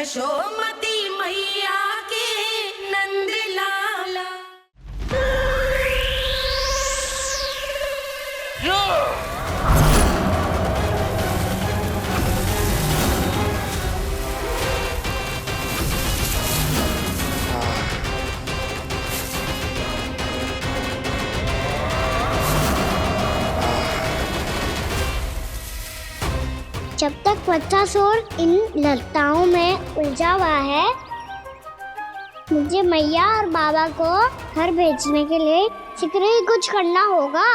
यशोमती मैया के नंद लाला। जब तक बच्चासुर इन लताओं में उलझा हुआ है, मुझे मैया और बाबा को घर भेजने के लिए शीघ्र ही कुछ करना होगा।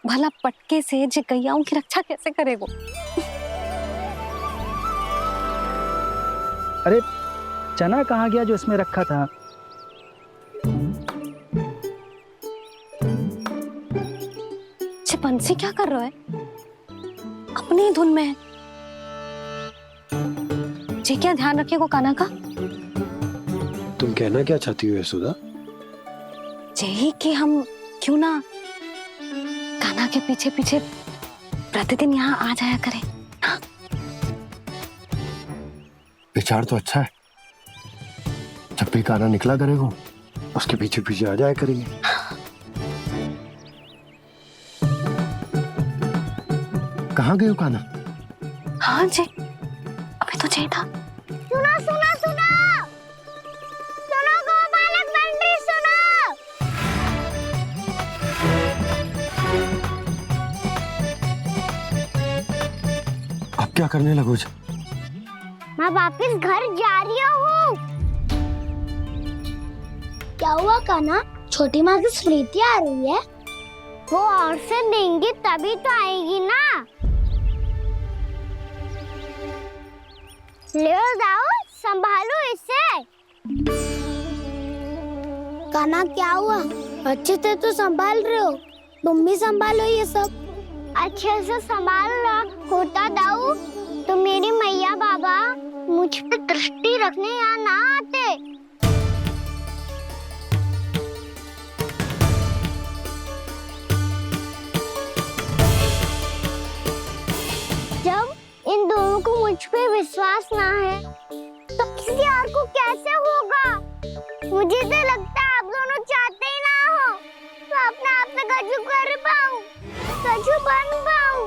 भला पटके से गैयाओं की रक्षा कैसे करेगो? अरे चना कहाँ गया जो इसमें रखा था? बंसी क्या कर रहा है? अपनी धुन में है। जी क्या ध्यान रखिएगा कान्हा का। तुम कहना क्या चाहती हो यशोदा? यही कि हम क्यों ना कान्हा के पीछे पीछे प्रतिदिन यहाँ आ जाया करें। हाँ? विचार तो अच्छा है। जब भी कान्हा निकला करेगा उसके पीछे पीछे आ जाया करेंगे। कहाँ गए हो कान्हा? हाँ जी, अभी तो चाहिए था। सुनो सुनो सुनो सुनो गोपालक बंटी सुनो। अब क्या करने लगोगे? मैं वापस घर जा रही हूँ। क्या हुआ कान्हा? छोटी माँ की स्मृति आ रही है। वो और से देंगी तभी तो आएगी ना। ले जाओ, संभालो इसे। कान्हा क्या हुआ? अच्छे से तो संभाल रहे हो, तुम भी संभालो ये सब। अच्छे से संभालना होता दाऊ तो मेरी मैया बाबा मुझ पे दृष्टि रखने यहाँ ना आते। जब इन दोनों को मुझ पे विश्वास ना है तो किसी और को कैसे होगा? मुझे तो लगता है आप दोनों चाहते ही ना हो तो अपने आप से गजू कर पाऊं, गजू बन पाऊं।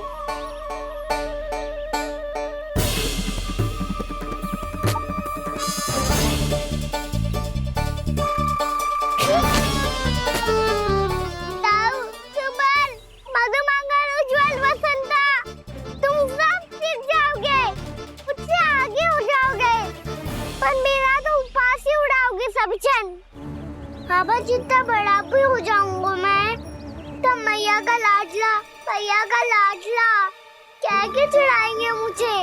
बाबा जितना बड़ा भी हो जाऊंगा मैं तब मैया का लाडला, भैया का लाडला क्या के चढ़ाएंगे मुझे।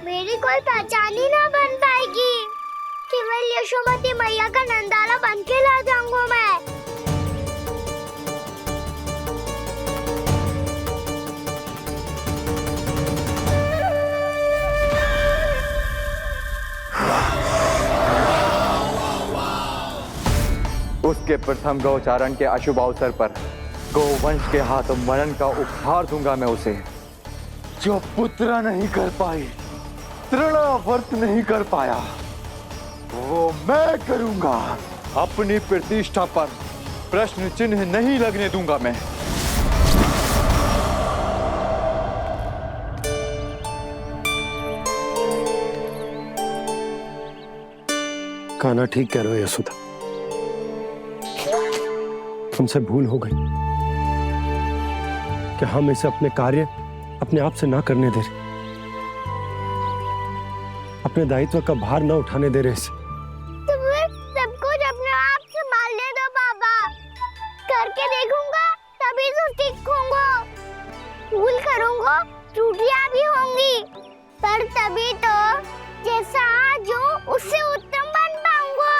मेरी कोई पहचान ही ना बन पाएगी। केवल यशोमती मैया का नंदाला बन के ला जाऊंगा मैं। उसके प्रथम गौचारण के अशुभ अवसर पर गोवंश के हाथों मरण का उपहार दूंगा मैं उसे। जो पुत्र नहीं कर पाई, तृणावर्त नहीं कर पाया, वो मैं करूंगा। अपनी प्रतिष्ठा पर प्रश्न चिन्ह नहीं लगने दूंगा मैं। कान्हा ठीक कह रहे हो यशोदा, तुमसे भूल हो गई कि हम इसे अपने कार्य अपने आप से ना करने दे रहे, अपने दायित्व का भार ना उठाने दे रहे इसे। तो सब कुछ अपने आप से संभालने दो बाबा, करके देखूंगा तभी तो सीखूंगा। भूल करूंगा, त्रुटियां भी होंगी, पर तभी तो जैसा आज हूं उससे उत्तम बन पाऊंगा।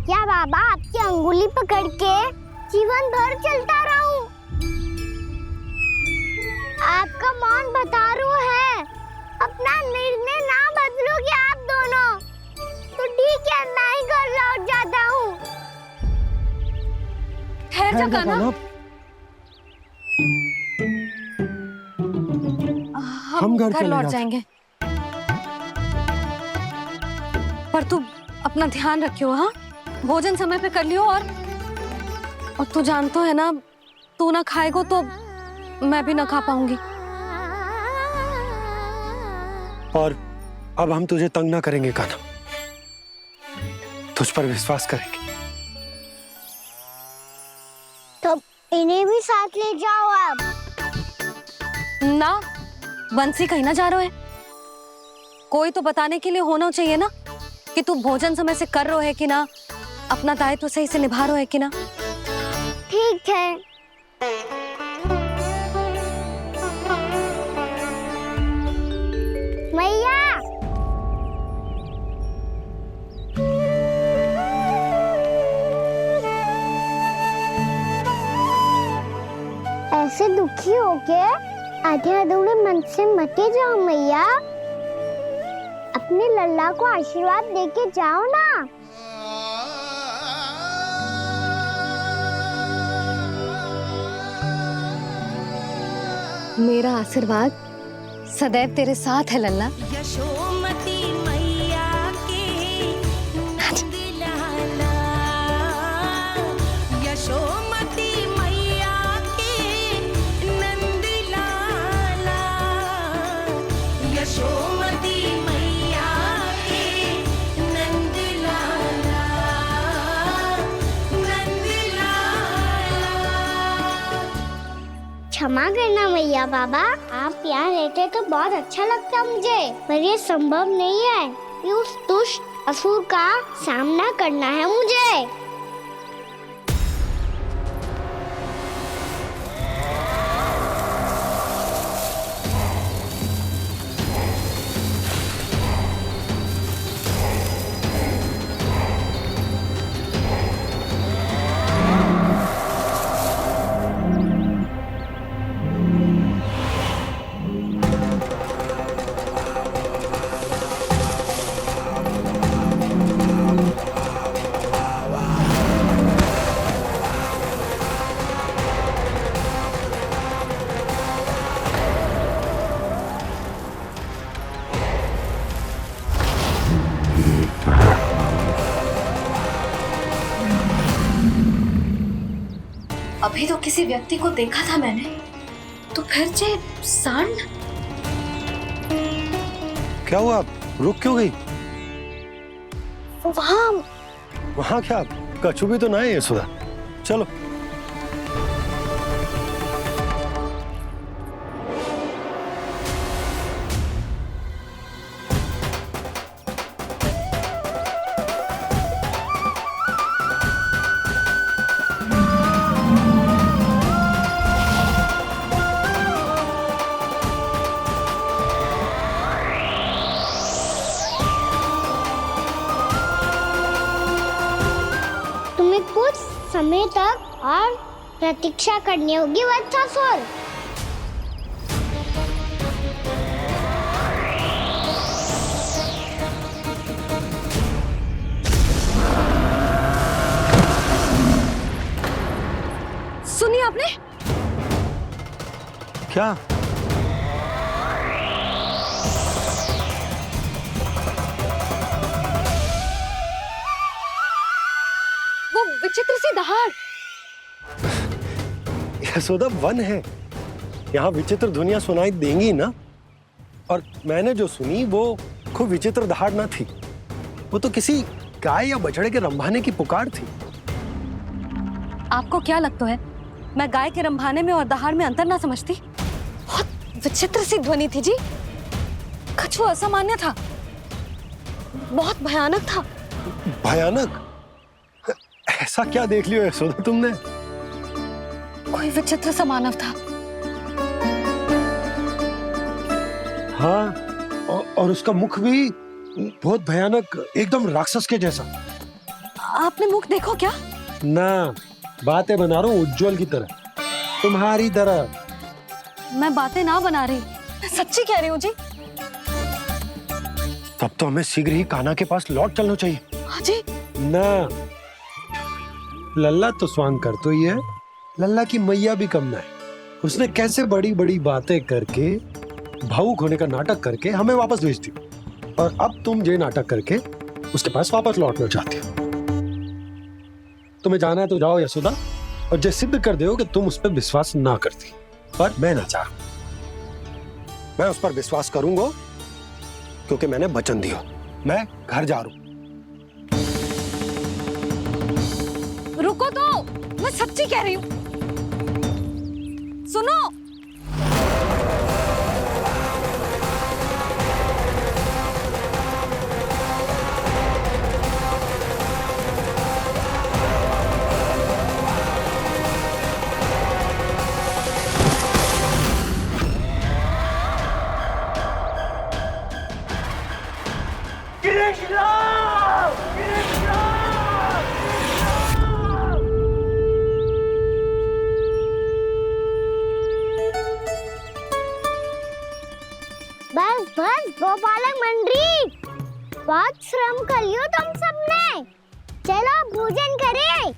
क्या बाबा आपकी अंगुली पकड़ के जीवन भर चलता रहूं? आपका मौन बतारू है, अपना निर्णय ना बदलोगे आप दोनों तो ठीक है, मैं ही घर लौट जाता हूँ। ठहर जा कान्हा, हम घर चले लौट जाते। जाएंगे। पर तू अपना ध्यान रखियो, हाँ? भोजन समय पे कर लियो। और तू जानतो है ना, तू ना खाएगो तो मैं भी ना खा पाऊंगी। और अब हम तुझे तंग ना करेंगे कान्हा, तुझ पर विश्वास करेंगे। तो इन्हें भी साथ ले जाओ अब। ना, बंसी कहीं ना जा रहे है। कोई तो बताने के लिए होना चाहिए ना कि तू भोजन समय से कर रहा है कि ना, अपना दायित्व सही से निभा रहा है कि ना। ठीक है। मैया, ऐसे दुखी हो के आधे अधूरे मन से मत जाओ मैया, अपने लल्ला को आशीर्वाद देके जाओ ना। मेरा आशीर्वाद सदैव तेरे साथ है लल्ला। यशोमती मैया के नंद लाला, यशोमती मैया के नंद लाला, यशोमती मैया के नंद लाला, नंद लाला। क्षमा करना मैया बाबा, आप यहाँ रहते तो बहुत अच्छा लगता मुझे, पर ये संभव नहीं है। ये उस दुष्ट असुर का सामना करना है मुझे। अभी तो किसी व्यक्ति को देखा था मैंने, तो फिर जे सांड। क्या हुआ, रुक क्यों गई? वहाँ क्या कछु भी तो ना है यशोदा, चलो। तुम्हें कुछ समय तक और प्रतीक्षा करनी होगी वत्सासुर। सुनिए आपने? क्या? वो विचित्र सी दहाड़। यशोदा, वन है, यहाँ विचित्र ध्वनियां सुनाई देंगी ना। और मैंने जो सुनी वो खूब विचित्र दहाड़ ना थी, वो तो किसी गाय या बछड़े के रंभाने की पुकार थी। आपको क्या लगता है मैं गाय के रंभाने में और दहाड़ में अंतर ना समझती? बहुत विचित्र सी ध्वनि थी जी, कछु असामान्य था, बहुत भयानक था। भयानक? ऐसा क्या देख लियो यशोदा तुमने? कोई विचित्र सा मानव था। हाँ, और उसका मुख भी बहुत भयानक, एकदम राक्षस के जैसा। आपने मुख देखो क्या? ना, बातें बना रहा हूँ उज्जवल की तरह, तुम्हारी तरह। मैं बातें ना बना रही, मैं सच्ची कह रही हूँ जी। तब तो हमें शीघ्र ही कान्हा के पास लौट चलना चाहिए। हाँ जी। ना, लल्ला तो स्वांग कर तो ही है, लल्ला की मैया भी कम ना है। उसने कैसे बड़ी बड़ी बातें करके, भावुक होने का नाटक करके हमें वापस भेज दी, और अब तुम ये नाटक करके उसके पास वापस लौटना चाहती हो। तुम्हें जाना है तो जाओ यशोदा, और जो सिद्ध कर दो कि तुम उस पर विश्वास ना करती, पर मैं ना चाहूं। मैं उस पर विश्वास करूंगा क्योंकि मैंने वचन दिया। मैं घर जा रहा हूं। रुको तो, मैं सच्ची कह रही हूँ। सुनो, बस बस गोपालक मंडली, बहुत श्रम कर लियो तुम सबने। चलो भोजन करें।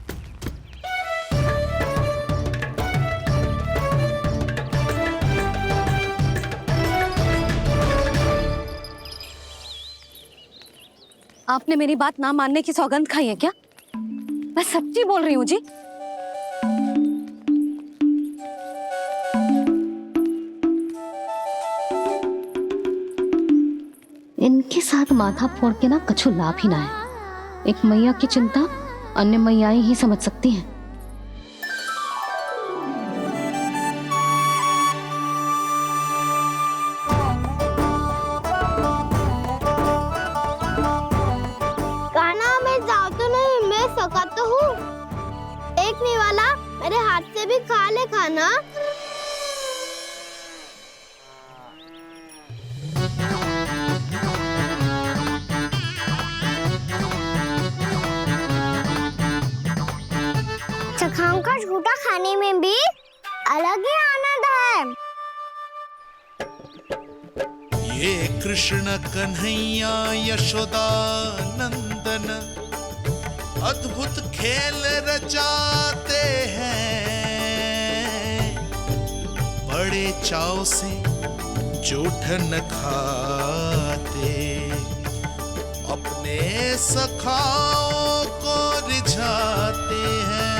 आपने मेरी बात ना मानने की सौगंध खाई है क्या? मैं सच्ची बोल रही हूँ जी। इनके साथ माथा फोड़ के ना कछु लाभ ही ना है। एक मैया की चिंता अन्य मैयाएं ही समझ सकती हैं। कान्हा, मैं जाऊँ तो नहीं, मैं सका तो हूँ। एक नहीं वाला मेरे हाथ से भी खा ले खाना। चखाओं का झूठा खाने में भी अलग ही आनंद है। ये कृष्ण कन्हैया यशोदा नंदन अद्भुत खेल रचाते हैं, बड़े चाव से जूठन खाते, अपने सखाओं को रिझाते हैं।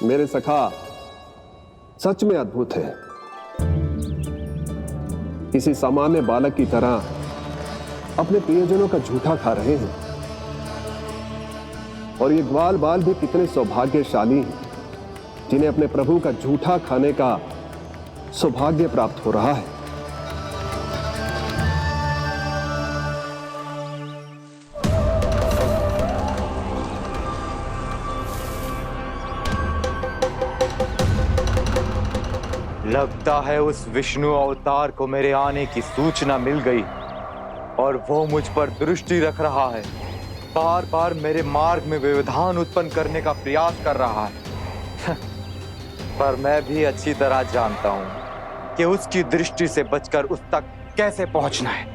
मेरे सखा सच में अद्भुत है। किसी सामान्य बालक की तरह अपने प्रियजनों का झूठा खा रहे हैं, और ये ग्वाल बाल भी कितने सौभाग्यशाली हैं जिन्हें अपने प्रभु का झूठा खाने का सौभाग्य प्राप्त हो रहा है। लगता है उस विष्णु अवतार को मेरे आने की सूचना मिल गई और वो मुझ पर दृष्टि रख रहा है। बार बार मेरे मार्ग में व्यवधान उत्पन्न करने का प्रयास कर रहा है। पर मैं भी अच्छी तरह जानता हूं कि उसकी दृष्टि से बचकर उस तक कैसे पहुंचना है।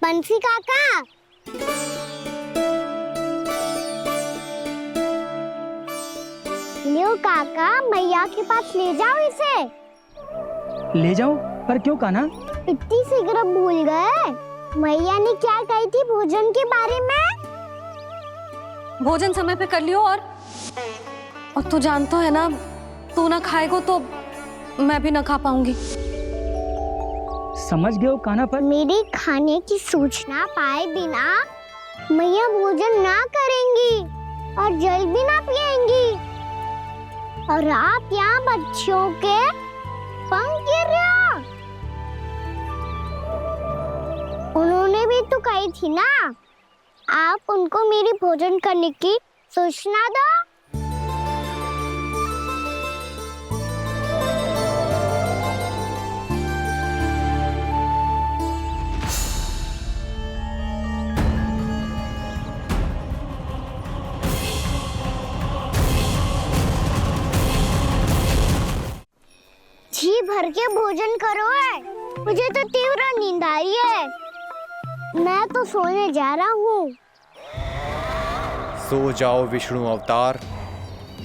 बंसी काका, लियो काका, मैया के पास ले जाओ इसे। ले जाओ? पर क्यों कान्हा? इतनी शीघ्र भूल गए? मैया ने क्या कही थी भोजन के बारे में? भोजन समय पे कर लियो, और तू जानता है ना, तू ना खाएगो तो मैं भी ना खा पाऊंगी। समझ गए हो कान्हा पर? मेरी खाने की सूचना पाए बिना मैया भोजन ना करेंगी और जल भी ना पिएंगी। और आप यहाँ बच्चों के पंख गिर रहे हो। उन्होंने भी तो कही थी ना, आप उनको मेरी भोजन करने की सूचना दो। जी भर के भोजन करो है, मुझे तो तीव्र नींद आई है। मैं तो सोने जा रहा हूँ। सो जाओ विष्णु अवतार,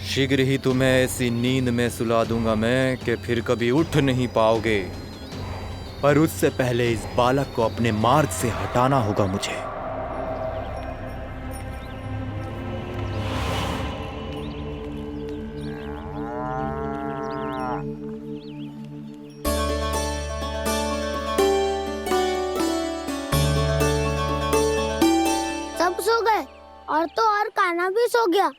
शीघ्र ही तुम्हें ऐसी नींद में सुला दूंगा मैं कि फिर कभी उठ नहीं पाओगे। पर उससे पहले इस बालक को अपने मार्ग से हटाना होगा मुझे। सब सो गए और तो और कान्हा भी सो गया।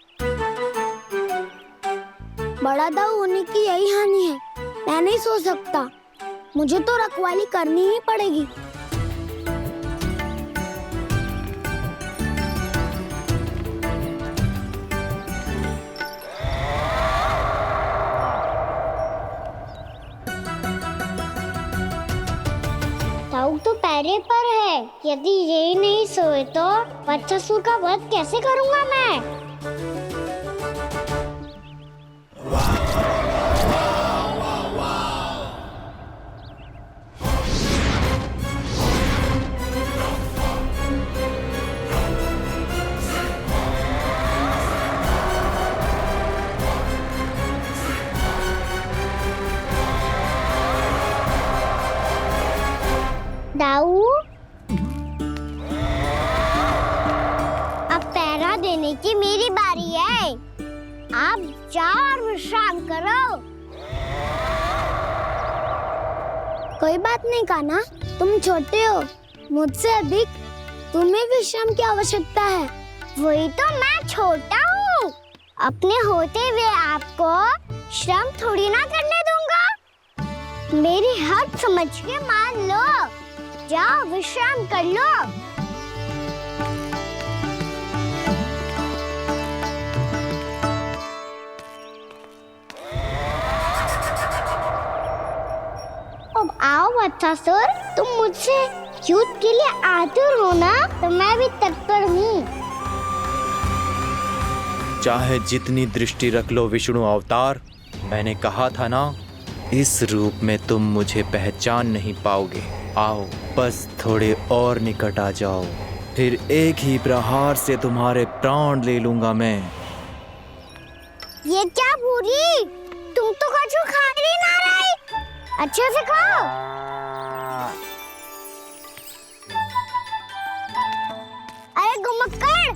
बड़ा दाऊ होने की यही हानि है, मैं नहीं सो सकता। मुझे तो रखवाली करनी ही पड़ेगी। ताऊ तो पैरे पर है, यदि यही नहीं सोए तो बच्चासुर का वध कैसे करूंगा मैं? दाऊ, अब पहरा देने की मेरी बारी है। आप जाओ और विश्राम करो। कोई बात नहीं कान्हा, तुम छोटे हो, मुझसे अधिक तुम्हें विश्राम की आवश्यकता है। वही तो मैं छोटा हूँ, अपने होते हुए आपको श्रम थोड़ी ना करने दूंगा। मेरी हद समझ के मान लो, जाओ विश्राम कर लो। अब आओ बच्चासुर, तुम मुझसे युद्ध के लिए आतुर हो ना, तो मैं भी तत्पर हूँ। चाहे जितनी दृष्टि रख लो विष्णु अवतार, मैंने कहा था ना, इस रूप में तुम मुझे पहचान नहीं पाओगे। आओ बस थोड़े और निकट आ जाओ, फिर एक ही प्रहार से तुम्हारे प्राण ले लूंगा मैं। ये क्या भूरी, तुम तो कछु खा ही ना रही, अच्छे से खाओ। अरे गुमक्कड़,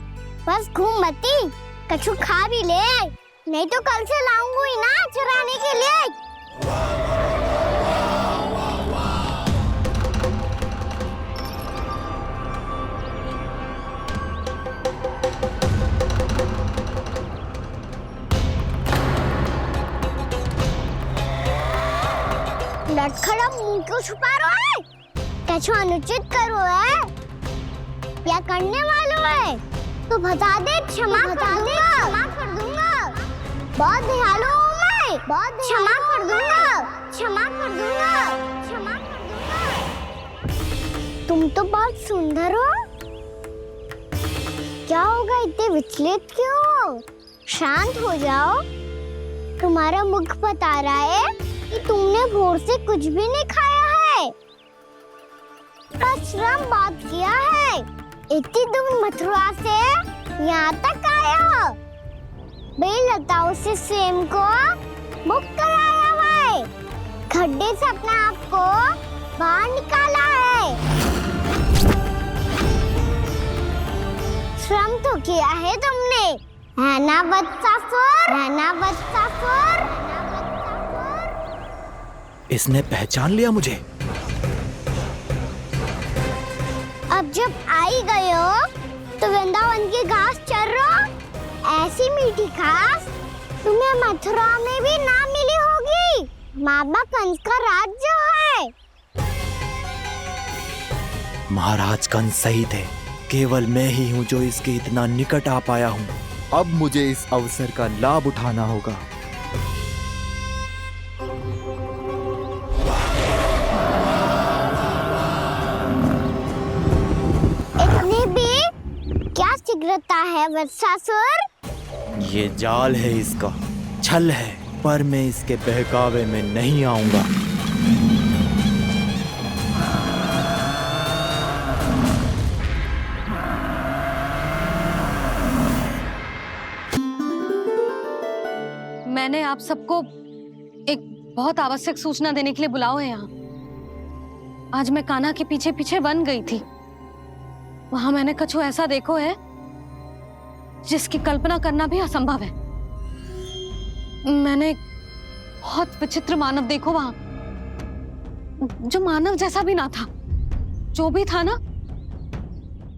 बस घूम मती, कछु खा भी ले, नहीं तो कल से लाऊंगी ना चराने के लिए। लटखड़ा मुंह क्यों छुपा रहा है? कछु अनुचित करो है या करने वालों है तो बता दे, क्षमा कर दूंगा। बहुत दयालु हूँ मैं, बहुत क्षमा कर दूंगा। तुम तो बहुत सुंदर हो, क्या होगा इतने विचलित क्यों हो? शांत हो जाओ, तुम्हारा मुख बता रहा है कि तुमने भोर से कुछ भी नहीं खाया है, बस श्रम बात किया है। इतनी दूर मथुरा से यहाँ तक आया हो, बेलताओं से स्वयं को मुक्त कराया हुआ है, खड्डे से अपने आप को बाहर निकाला है। श्रम तो किया है तुमने, है ना बच्चासुर? इसने पहचान लिया मुझे। अब जब आई गए हो तो वृंदावन की घास चर रहो। ऐसी मीठी घास तुम्हें मथुरा में भी ना मिली होगी। बाबा कंस का राज्य है। महाराज कंस सही थे, केवल मैं ही हूँ जो इसके इतना निकट आ पाया हूँ। अब मुझे इस अवसर का लाभ उठाना होगा। इतनी भी क्या शीघ्रता है वत्सासुर? ये जाल है इसका, छल है, पर मैं इसके बहकावे में नहीं आऊंगा। मैंने आप सबको एक बहुत आवश्यक सूचना देने के लिए बुलाओ है यहाँ। आज मैं कान्हा के पीछे पीछे वन गई थी। वहां मैंने कछु ऐसा देखो है जिसकी कल्पना करना भी असंभव है। मैंने बहुत विचित्र मानव देखो वहां, जो मानव जैसा भी ना था। जो भी था ना,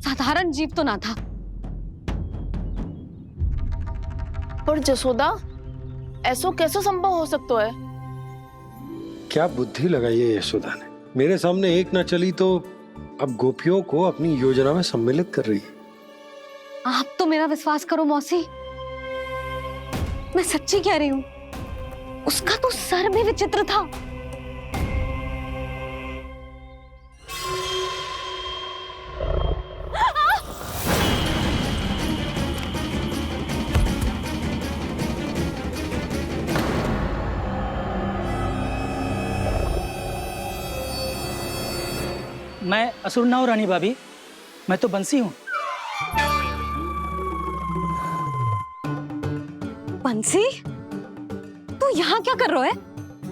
साधारण जीव तो ना था। पर जसोदा, ऐसा कैसे संभव हो सकता है? क्या बुद्धि लगाई है यशोदा ने। मेरे सामने एक ना चली तो अब गोपियों को अपनी योजना में सम्मिलित कर रही है। आप तो मेरा विश्वास करो मौसी, मैं सच्ची कह रही हूँ। उसका तो सर भी विचित्र था। मैं असुर ना हूँ रानी भाभी, मैं तो बंसी हूँ। बंसी, तू यहाँ क्या कर रहा है?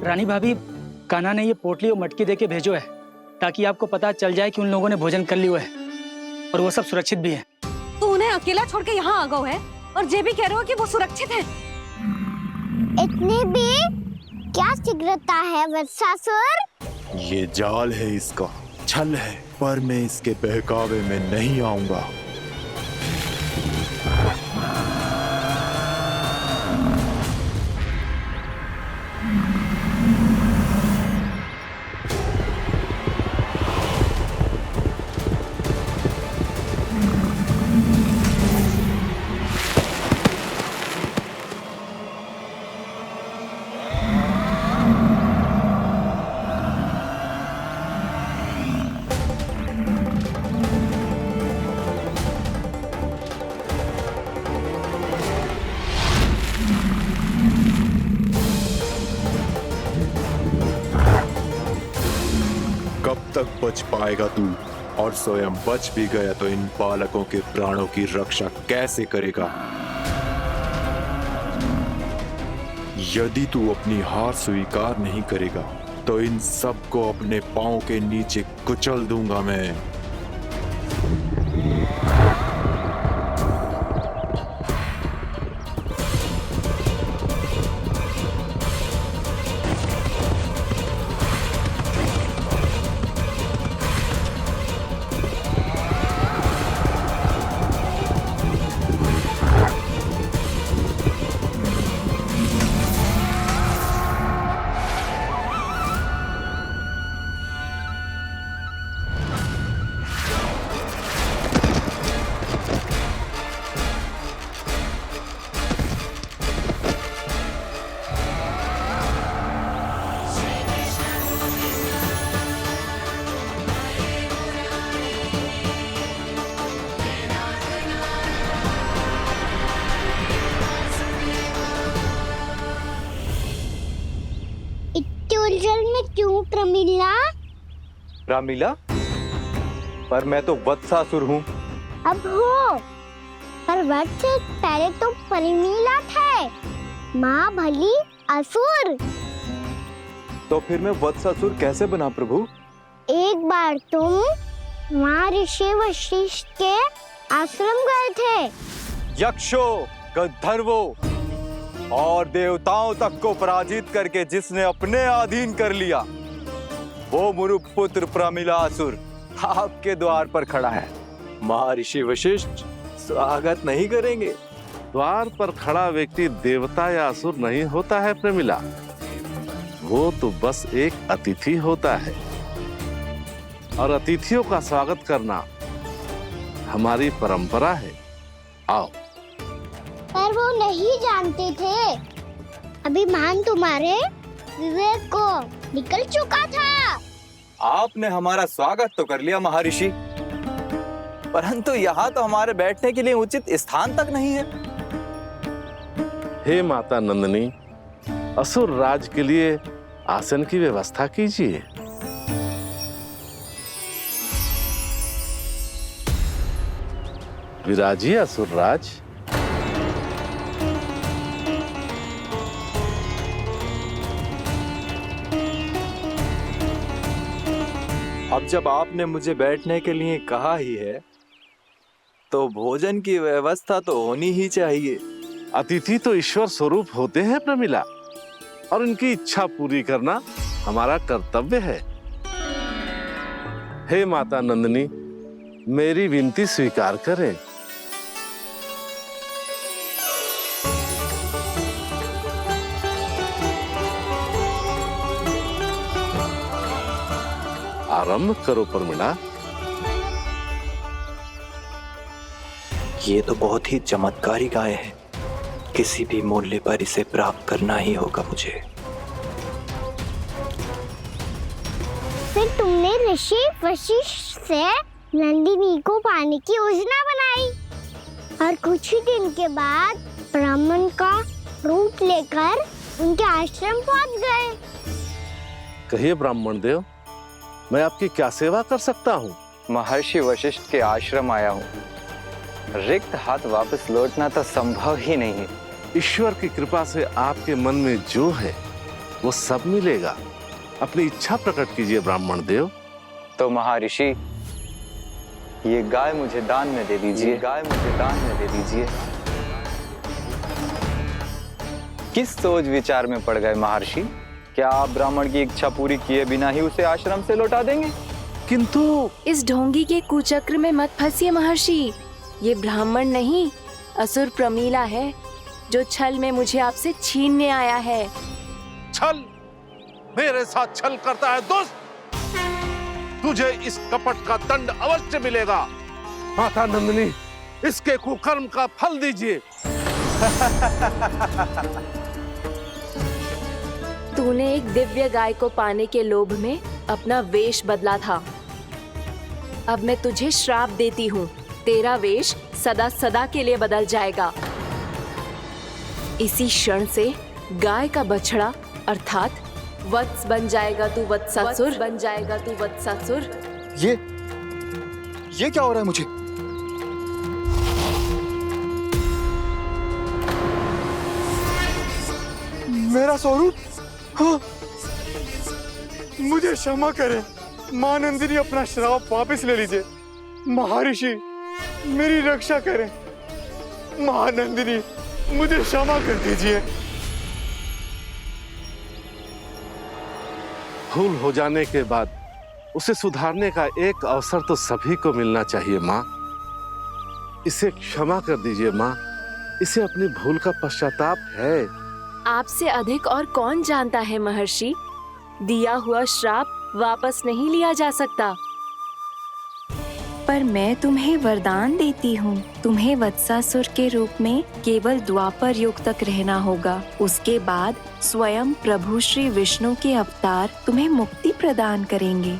रानी भाभी, कान्हा ने ये पोटली और मटकी देके भेजो है ताकि आपको पता चल जाए कि उन लोगों ने भोजन कर लिया है और वो सब सुरक्षित भी है। तू उन्हें अकेला छोड़ के यहाँ आ गए है और ये भी कह रहे हो कि वो सुरक्षित है। इतनी भी क्या शीघ्रता है वत्सासुर? ये जाल है इसका, छल है, पर मैं इसके बहकावे में नहीं आऊंगा। कब तक बच पाएगा तू? और स्वयं बच भी गया तो इन बालकों के प्राणों की रक्षा कैसे करेगा? यदि तू अपनी हार स्वीकार नहीं करेगा तो इन सबको अपने पांव के नीचे कुचल दूंगा मैं। उलझन में क्यों प्रमिला? रामीला, पर मैं तो वत्सासुर हूँ। अब हो, पर वत्स से पहले तो परिमीला थे। माँ भली असुर। तो फिर मैं वत्सासुर कैसे बना प्रभु? एक बार तुम माँ ऋषि वशिष्ठ के आश्रम गए थे। यक्षों, गंधर्वों और देवताओं तक को पराजित करके जिसने अपने अधीन कर लिया, वो मुरुपुत्र प्रमिलासुर आपके द्वार पर खड़ा है। महर्षि वशिष्ठ स्वागत नहीं करेंगे? द्वार पर खड़ा व्यक्ति देवता या असुर नहीं होता है प्रमिला, वो तो बस एक अतिथि होता है और अतिथियों का स्वागत करना हमारी परंपरा है। आओ। पर वो नहीं जानते थे, अभिमान तुम्हारे विवेक को निकल चुका था। आपने हमारा स्वागत तो कर लिया महर्षि, परंतु यहाँ तो हमारे बैठने के लिए उचित स्थान तक नहीं है। हे माता नंदिनी, असुर राज के लिए आसन की व्यवस्था कीजिए। विराजिए असुर राज। अब जब आपने मुझे बैठने के लिए कहा ही है, तो भोजन की व्यवस्था तो होनी ही चाहिए। अतिथि तो ईश्वर स्वरूप होते हैं प्रमिला, और उनकी इच्छा पूरी करना हमारा कर्तव्य है। हे माता नंदिनी, मेरी विनती स्वीकार करें। आरंभ करो प्रमिला। ये तो बहुत ही चमत्कारी गाय है, किसी भी मूल्य पर इसे प्राप्त करना ही होगा मुझे। फिर तुमने ऋषि वशिष्ठ से नंदिनी को पाने की योजना बनाई और कुछ ही दिन के बाद ब्राह्मण का रूप लेकर उनके आश्रम पहुंच गए। कहिए ब्राह्मण देव, मैं आपकी क्या सेवा कर सकता हूँ? महर्षि वशिष्ठ के आश्रम आया हूँ। रिक्त हाथ वापस लौटना तो संभव ही नहीं है। ईश्वर की कृपा से आपके मन में जो है वो सब मिलेगा। अपनी इच्छा प्रकट कीजिए ब्राह्मण देव। तो महर्षि, ये गाय मुझे दान में दे दीजिए। गाय मुझे दान में दे दीजिए। किस सोच विचार में पड़ गए महर्षि? क्या आप ब्राह्मण की इच्छा पूरी किए बिना ही उसे आश्रम से लौटा देंगे? किंतु इस ढोंगी के कुचक्र में मत फंसिए महर्षि। ये ब्राह्मण नहीं, असुर प्रमीला है, जो छल में मुझे आपसे छीनने आया है। छल? मेरे साथ छल करता है दुष्ट? तुझे इस कपट का दंड अवश्य मिलेगा। माता नंदिनी, इसके कुकर्म का फल दीजिए। तूने एक दिव्य गाय को पाने के लोभ में अपना वेश बदला था। अब मैं तुझे श्राप देती हूँ, तेरा वेश सदा सदा के लिए बदल जाएगा। इसी क्षण से गाय का बछड़ा अर्थात वत्स बन जाएगा तू वत्सासुर, बन जाएगा तू वत्सासुर। ये क्या हो रहा है मुझे? मेरा स्वरूप? हाँ। मुझे क्षमा करें मां नंदिनी, अपना श्राप वापस ले लीजिए। महर्षि, मेरी रक्षा करें। मां नंदिनी, मुझे क्षमा कर दीजिए। भूल हो जाने के बाद उसे सुधारने का एक अवसर तो सभी को मिलना चाहिए माँ। इसे क्षमा कर दीजिए माँ, इसे अपनी भूल का पश्चाताप है। आपसे अधिक और कौन जानता है महर्षि, दिया हुआ श्राप वापस नहीं लिया जा सकता। पर मैं तुम्हें वरदान देती हूँ, तुम्हें वत्सासुर के रूप में केवल द्वापर युग तक रहना होगा। उसके बाद स्वयं प्रभु श्री विष्णु के अवतार तुम्हें मुक्ति प्रदान करेंगे।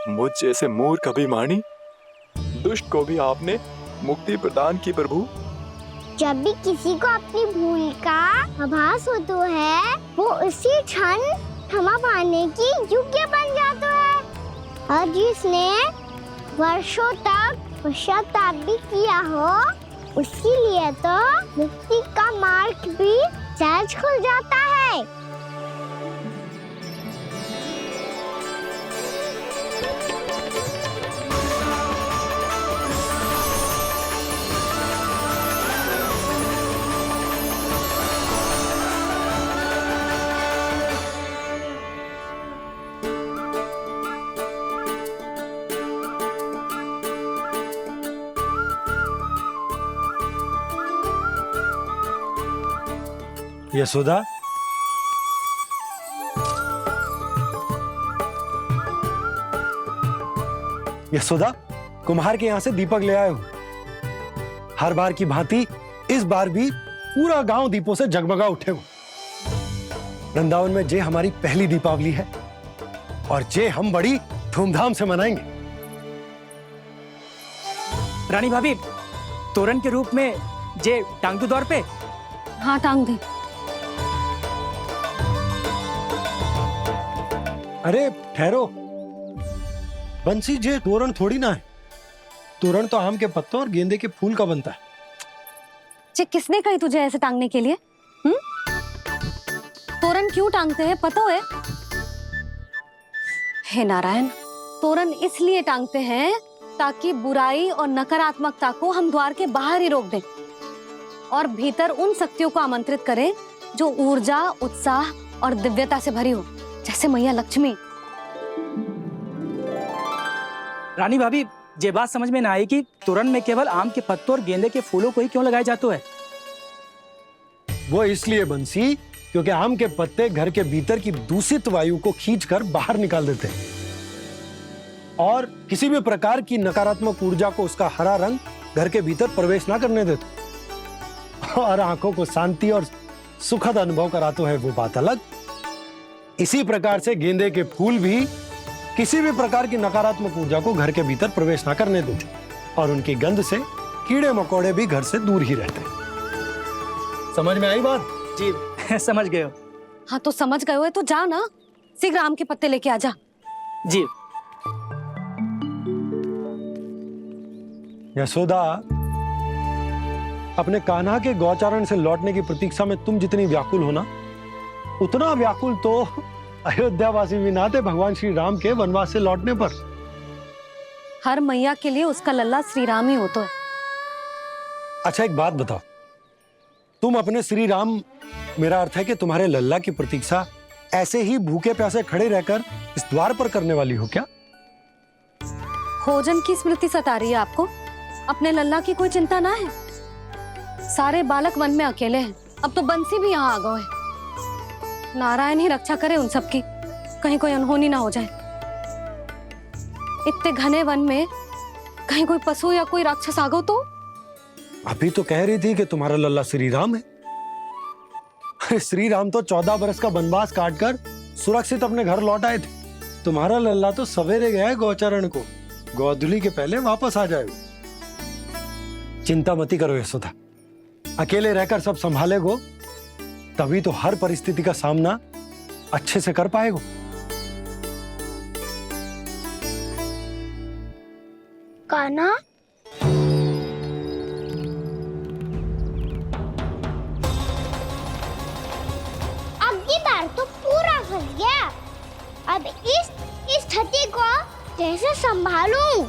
मुझ जैसे मूर्ख अभिमानी दुष्ट को भी आपने मुक्ति प्रदान की प्रभु। जब भी किसी को अपनी भूल का आभास होता है, वो उसी क्षण क्षमा पाने की योग्य बन जाता है। और जिसने वर्षों तक पश्चाताप भी किया हो, उसके लिए तो मुक्ति का मार्ग भी सहज खुल जाता है। यशोदा, यशोदा, कुम्हार के यहां से दीपक ले आया हूं। हर बार की भांति इस बार भी पूरा गांव दीपों से जगमगा उठे हो। वृंदावन में जे हमारी पहली दीपावली है और जे हम बड़ी धूमधाम से मनाएंगे। रानी भाभी, तोरण के रूप में जे टांग दो द्वार पे। हाँ, टांग दे। अरे ठहरो, बंसी, जे तोरण थोड़ी ना है। तोरण तो आम के पत्तों और गेंदे के फूल का बनता है। जे किसने कही तुझे ऐसे टांगने के लिए? तोरण क्यों टांगते हैं पता है? हे नारायण, तोरण इसलिए टांगते हैं ताकि बुराई और नकारात्मकता को हम द्वार के बाहर ही रोक दें और भीतर उन शक्तियों को आमंत्रित करें जो ऊर्जा, उत्साह और दिव्यता से भरी हो, जैसे मैया लक्ष्मी। रानी भाभी, ये बात समझ में ना आई कि तोरण में केवल आम के पत्तों और गेंदे के फूलों को ही क्यों लगाया जाता है? वो इसलिए बंसी, क्योंकि आम के पत्ते घर के भीतर की दूषित वायु को खींचकर बाहर निकाल देते हैं और किसी भी प्रकार की नकारात्मक ऊर्जा को उसका हरा रंग घर के भीतर प्रवेश ना करने देते और आंखों को शांति और सुखद अनुभव कराते है, वो बात अलग। इसी प्रकार से गेंदे के फूल भी किसी भी प्रकार की नकारात्मक ऊर्जा को घर के भीतर प्रवेश ना करने देते और उनकी गंध से कीड़े मकोड़े भी घर से दूर ही रहते हैं। समझ में आई बात? जी समझ गए हो। हाँ, तो समझ गए हो तो जा ना, शीघ्र आम के पत्ते लेके आ जा। जी। यशोदा, अपने कान्हा के गौचारण से लौटने की प्रतीक्षा में तुम जितनी व्याकुल हो ना, उतना व्याकुल तो अयोध्यावासी भी ना थे भगवान श्री राम के वनवास से लौटने पर। हर मैया के लिए उसका लल्ला श्री राम ही होता है। अच्छा, एक बात बताओ, तुम अपने श्री राम, मेरा अर्थ है कि तुम्हारे लल्ला की प्रतीक्षा ऐसे ही भूखे प्यासे खड़े रहकर इस द्वार पर करने वाली हो क्या? भोजन की स्मृति सता रही है आपको? अपने लल्ला की कोई चिंता ना है। सारे बालक वन में अकेले हैं, अब तो बंसी भी यहाँ आ गए हैं। नारायण ही रक्षा करे उन सबकी, कहीं कोई अनहोनी ना हो जाए। इतने घने वन में कहीं कोई पशु या कोई राक्षस आ गो तो? अभी तो कह रही थी कि तुम्हारा लल्ला श्री राम है। श्री राम तो 14 बरस का वनवास काटकर सुरक्षित अपने घर लौट आए थे। तुम्हारा लल्ला तो सवेरे गया है गौचरण को, गोधूली के पहले वापस आ जाएगा। चिंता मती करो यशोदा, अकेले रहकर सब संभालेगो तभी तो हर परिस्थिति का सामना अच्छे से कर पाएगो। कान्हा, अब की बार तो पूरा फंस गया। अब इस स्थिति को कैसे संभालूं?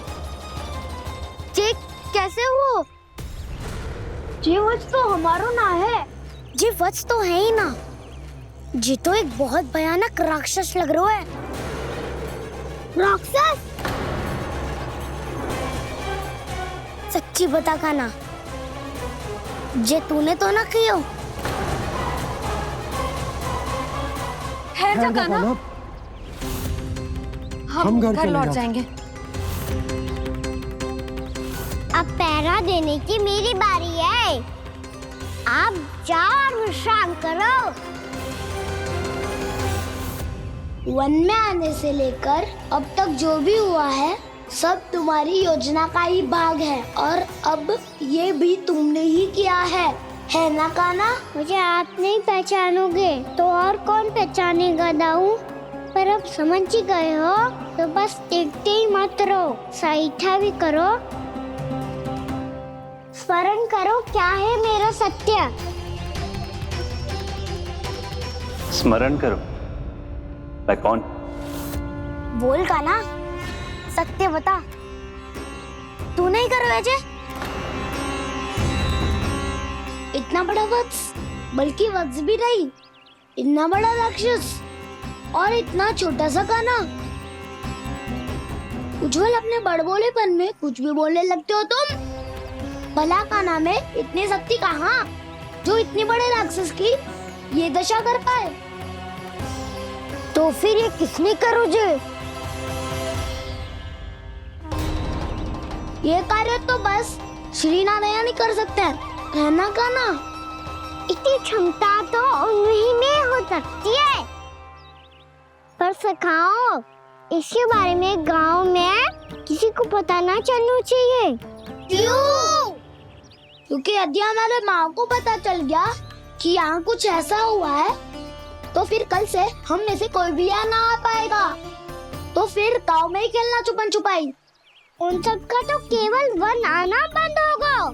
ये कैसे हो? ये वच तो हमारो ना है। ये वच तो है ही ना। ये तो एक बहुत भयानक राक्षस लग रहा है। राक्षस? सच्ची बता कान्हा, जे तूने तो ना कियो? ठहर जा कान्हा, हम घर लौट जाएंगे। अब पहरा देने की मेरी बारी है। आप जाओ और विश्राम करो। वन में आने से लेकर अब तक जो भी हुआ है सब तुम्हारी योजना का ही भाग है और अब ये भी तुमने ही किया है ना कान्हा? मुझे आप नहीं पहचानोगे तो और कौन पहचानेगा दाऊ? पर अब समझ ही गए हो तो बस देखते ही मत रहो, सहीठा भी करो। स्मरण करो क्या है मेरा सत्य। स्मरण करो? मैं कौन? बोल कान्हा, सत्य बता। तू नहीं करो अजय? इतना बड़ा वत्स, बल्कि वत्स भी नहीं, इतना बड़ा राक्षस और इतना छोटा सा कान्हा। उज्जवल, अपने बड़बोलेपन में कुछ भी बोलने लगते हो तुम। भला कान्हा में इतनी शक्ति कहाँ जो इतने बड़े राक्षस की ये दशा कर पाए, तो फिर ये किसने करो जे? ये कार्य तो बस श्री नारायण ही कर सकते हैं, है ना कान्हा? इतनी क्षमता तो उन्हीं में हो सकती है, पर सखाओ इसके बारे में गांव में किसी को पता ना चलना चाहिए। क्यों? क्योंकि यदि हमारे माँ को पता चल गया कि यहाँ कुछ ऐसा हुआ है, तो फिर कल से हम में से कोई भी यहाँ ना आ पाएगा। तो फिर गांव में ही खेलना छुपन छुपाई। उन सब का तो केवल वन आना बंद होगा,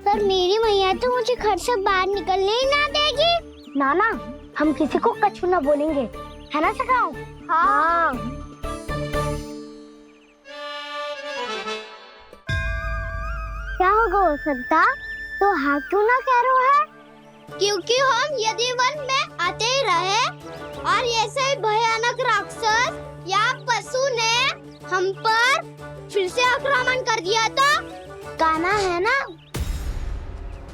पर मेरी मैया तो मुझे घर से बाहर निकलने ही ना देगी। नाना, हम किसी को कछु ना बोलेंगे, है ना सखाओ? हाँ। क्या होगा हो सकता? तो हाँ क्यों ना कह रहा है? क्योंकि हम यदि वन में आते ही रहे और ऐसे भयानक राक्षस या पशु ने हम पर फिर से आक्रमण कर दिया तो कान्हा, है ना?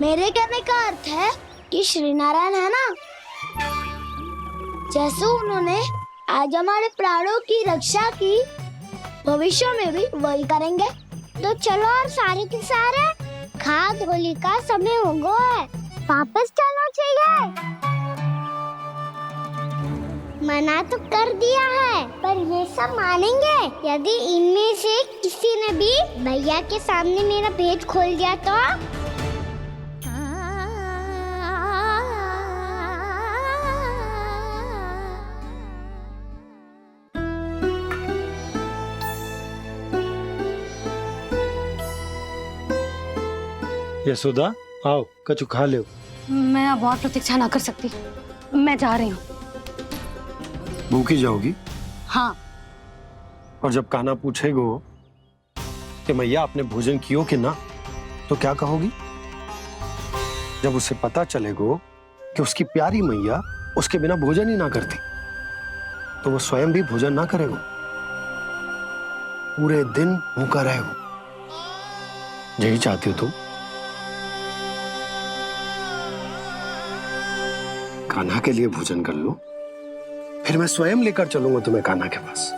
मेरे कहने का अर्थ है कि श्री नारायण है ना, जैसे उन्होंने आज हमारे प्राणों की रक्षा की, भविष्य में भी वही करेंगे। तो चलो और सारे के सारे खाद होली का समय हो गया है, वापस चलना चाहिए। मना तो कर दिया है, पर ये सब मानेंगे यदि इनमें से किसी ने भी भैया के सामने मेरा भेद खोल दिया तो? यशोदा, आओ कछु खा लो। मैं अब और प्रतीक्षा ना कर सकती, मैं जा रही हूँ। भूखी जाओगी? हाँ। और जब कान्हा पूछेगो कि मैया आपने भोजन कियो कि ना, तो क्या कहोगी? जब उसे पता चलेगो कि उसकी प्यारी मैया उसके बिना भोजन ही ना करती, तो वो स्वयं भी भोजन ना करेगो, पूरे दिन भूखा रहेगो। यही चाहती हो तुम? कान्हा के लिए भोजन कर लो, फिर मैं स्वयं लेकर चलूंगा तुम्हें कान्हा के पास।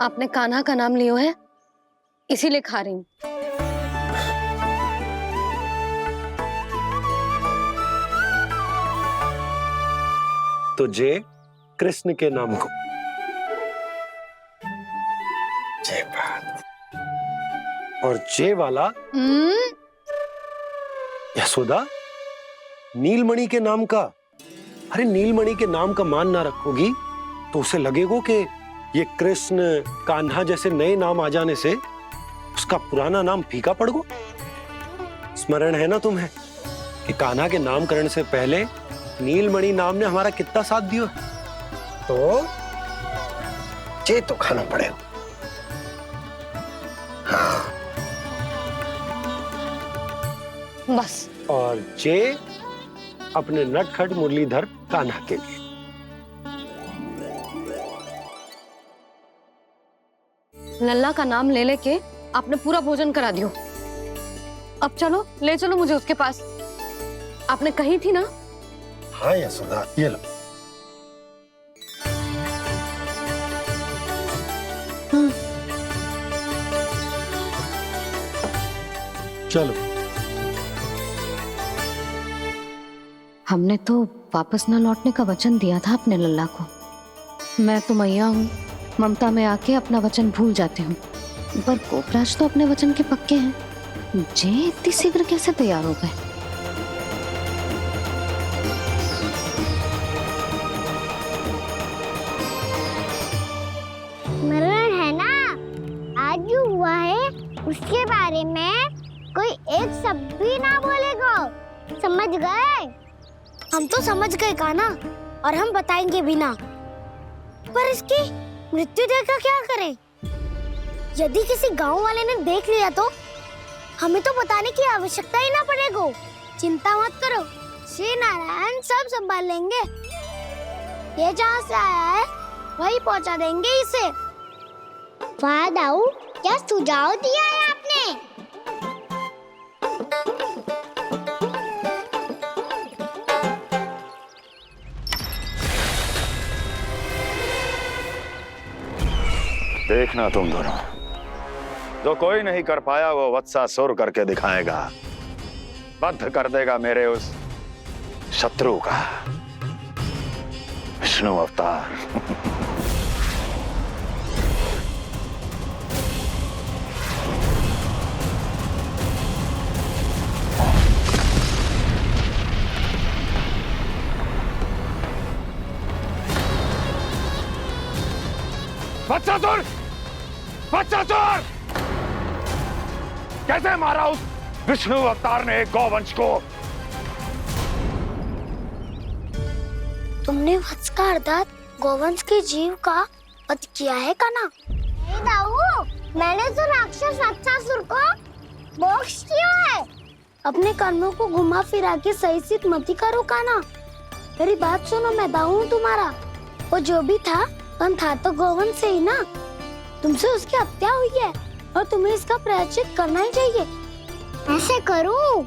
आपने कान्हा का नाम लियो है, इसीलिए खा रही हूँ। तो जय कृष्ण के नाम को। जय बात। और जय वाला यशोदा, नीलमणि के नाम का। अरे नीलमणि के नाम का मान ना रखोगी तो उसे लगेगा कि ये कृष्ण कान्हा जैसे नए नाम आ जाने से उसका पुराना नाम फीका पड़ गो। स्मरण है ना तुम्हें कि कान्हा के नामकरण से पहले नीलमणि नाम ने हमारा कितना साथ दिया? तो जे तो खाना पड़ेगा। हाँ। बस। और जे अपने नटखट मुरलीधर कान्हा के लिए। लल्ला का नाम ले लेके आपने पूरा भोजन करा दियो। अब चलो, ले चलो मुझे उसके पास। आपने कही थी ना? हाँ यशोदा, ये लो। चलो। हमने तो वापस न लौटने का वचन दिया था अपने लल्ला को। मैं तो मैया हूँ, ममता में आके अपना वचन भूल जाती हूँ, पर गोपराज तो अपने वचन के पक्के हैं। जे इतनी शीघ्र कैसे तैयार हो गए? मरण है ना, आज जो हुआ है उसके बारे में कोई एक शब्द भी ना बोलेगा। समझ गए? हम तो समझ गए कान्हा, और हम बताएंगे भी ना। पर इसकी मृत्यु देखकर क्या करें? यदि किसी गांव वाले ने देख लिया तो हमें तो बताने की आवश्यकता ही ना पड़ेगा। चिंता मत करो, श्री नारायण सब संभाल लेंगे। ये जहाँ से आया है वही पहुंचा देंगे इसे। वाह दाऊ, क्या सुझाव दिया है आपने। देखना तुम दोनों, जो कोई नहीं कर पाया वो वत्सासुर करके दिखाएगा, बद्ध कर देगा मेरे उस शत्रु का विष्णु अवतार। वत्सासुर! वत्सासुर! कैसे मारा उस विष्णु अवतार ने गौवंश को? तुमने वत्स का अर्थात गौवंश के जीव का वध किया है कान्हा? नहीं दाऊ, मैंने तो राक्षस वत्सासुर को मोक्ष किया है। अपने कर्मों को घुमा फिरा के सही सिद्ध मत करो कान्हा। मेरी बात सुनो, मैं दाऊ हूँ तुम्हारा। वो जो भी था था तो गौवंश से ही ना। तुमसे उसकी हत्या हुई है और तुम्हें इसका प्रायश्चित करना ही चाहिए। ऐसे करूं?